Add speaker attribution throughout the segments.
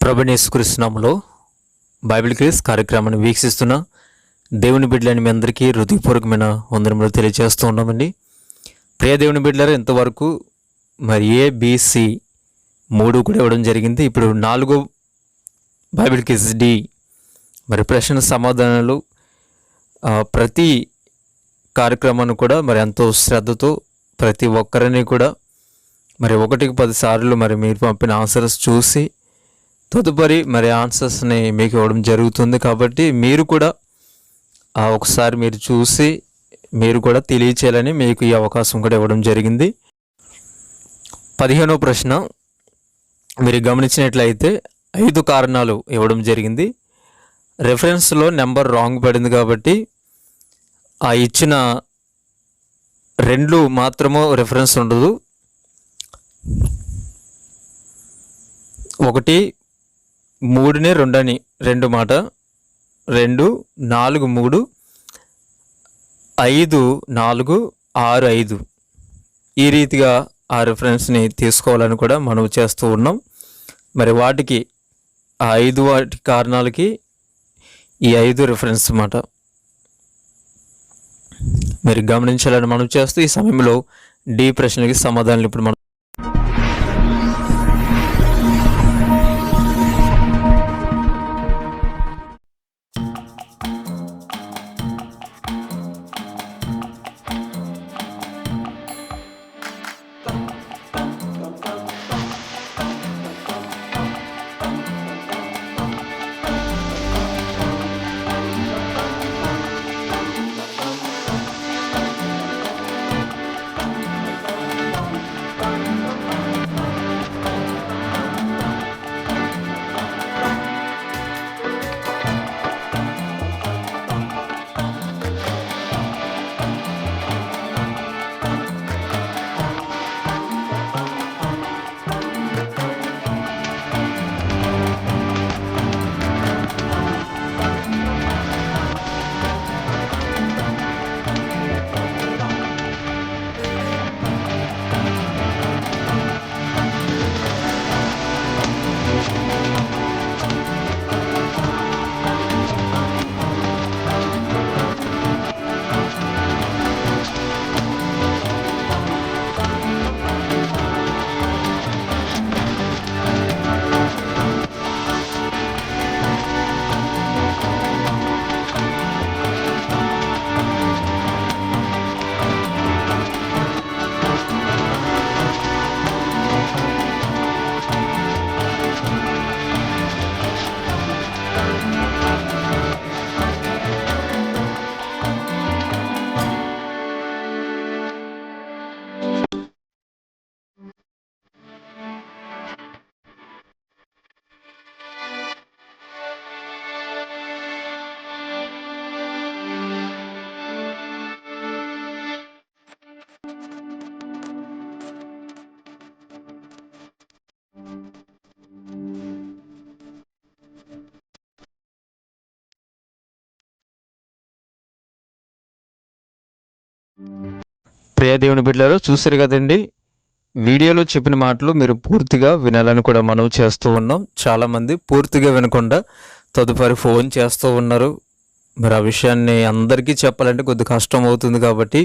Speaker 1: ప్రభువైన యేసుక్రీస్తు నామములో బైబిల్ క్విజ్ కార్యక్రమాన్ని వీక్షిస్తున్న దేవుని బిడ్డలని మీ అందరికీ హృదయపూర్వకమైన వందనములు తెలియజేస్తూ ఉన్నామండి. ప్రియ దేవుని బిడ్డలారా, ఇంతవరకు మరి ABC 3 కూడా ఇవ్వడం జరిగింది. ఇప్పుడు 4 బైబిల్ క్విజ్ D మరి ప్రశ్న సమాధానాలు ప్రతి కార్యక్రమాన్ని కూడా మరి ఎంతో శ్రద్ధతో ప్రతి ఒక్కరిని కూడా మరి 1కి 10 సార్లు మరి మీరు పంపిన ఆన్సర్స్ చూసి తదుపరి మరి ఆన్సర్స్ని మీకు ఇవ్వడం జరుగుతుంది. కాబట్టి మీరు కూడా ఒకసారి మీరు చూసి మీరు కూడా తెలియచేయాలని మీకు ఈ అవకాశం కూడా ఇవ్వడం జరిగింది. 15వ ప్రశ్న మీరు గమనించినట్లయితే 5 కారణాలు ఇవ్వడం జరిగింది. రెఫరెన్స్లో నెంబర్ రాంగ్ పడింది కాబట్టి ఆ ఇచ్చిన 2 మాత్రము రెఫరెన్స్ ఉండదు. 1 3ని 2 అని 2 మాట, 2 4 3 5 4 6 5 ఈ రీతిగా ఆ రెఫరెన్స్ని తీసుకోవాలని కూడా మనం చేస్తూ ఉన్నాం. మరి వాటికి ఆ 5 వాటి కారణాలకి ఈ 5 రెఫరెన్స్ మాట మీరు గమనించాలని మనం చేస్తూ ఈ సమయంలో D ప్రశ్నలకి సమాధానాలు ఇప్పుడు మనం ప్రియ దేవుని బిడ్డలారా, చూసారు కదండి. వీడియోలో చెప్పిన మాటలు మీరు పూర్తిగా వినాలని కూడా మనం చేస్తూ ఉన్నాం. చాలామంది పూర్తిగా వినకుండా తదుపరి ఫోన్ చేస్తూ ఉన్నారు. మరి ఆ విషయాన్ని అందరికీ చెప్పాలంటే కొద్ది కష్టం అవుతుంది. కాబట్టి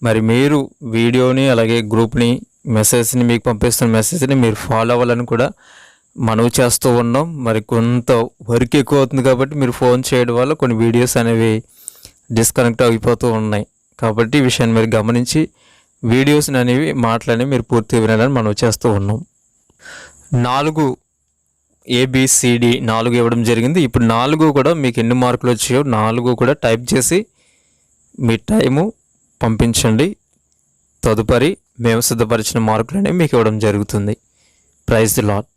Speaker 1: మరి మీరు వీడియోని అలాగే గ్రూప్ని మెసేజ్ని మీకు పంపిస్తున్న మెసేజ్ని మీరు ఫాలో అవ్వాలని కూడా మనవి చేస్తూ ఉన్నాం. మరి కొంత వర్క్ ఎక్కువ అవుతుంది కాబట్టి మీరు ఫోన్ చేయడం వల్ల కొన్ని వీడియోస్ అనేవి డిస్కనెక్ట్ అయిపోతూ ఉన్నాయి. కాబట్టి ఈ విషయాన్ని మీరు గమనించి వీడియోస్ని అనేవి మాటలనేవి మీరు పూర్తిగా వినాలని మనం చేస్తూ ఉన్నాం. 4 ABCD 4 ఇవ్వడం జరిగింది. ఇప్పుడు 4 కూడా మీకు ఎన్ని మార్కులు వచ్చాయో 4 కూడా టైప్ చేసి మీ టైము పంపించండి. తదుపరి మేము సిద్ధపరిచిన మార్కులు అనేవి మీకు ఇవ్వడం జరుగుతుంది. Praise the lord.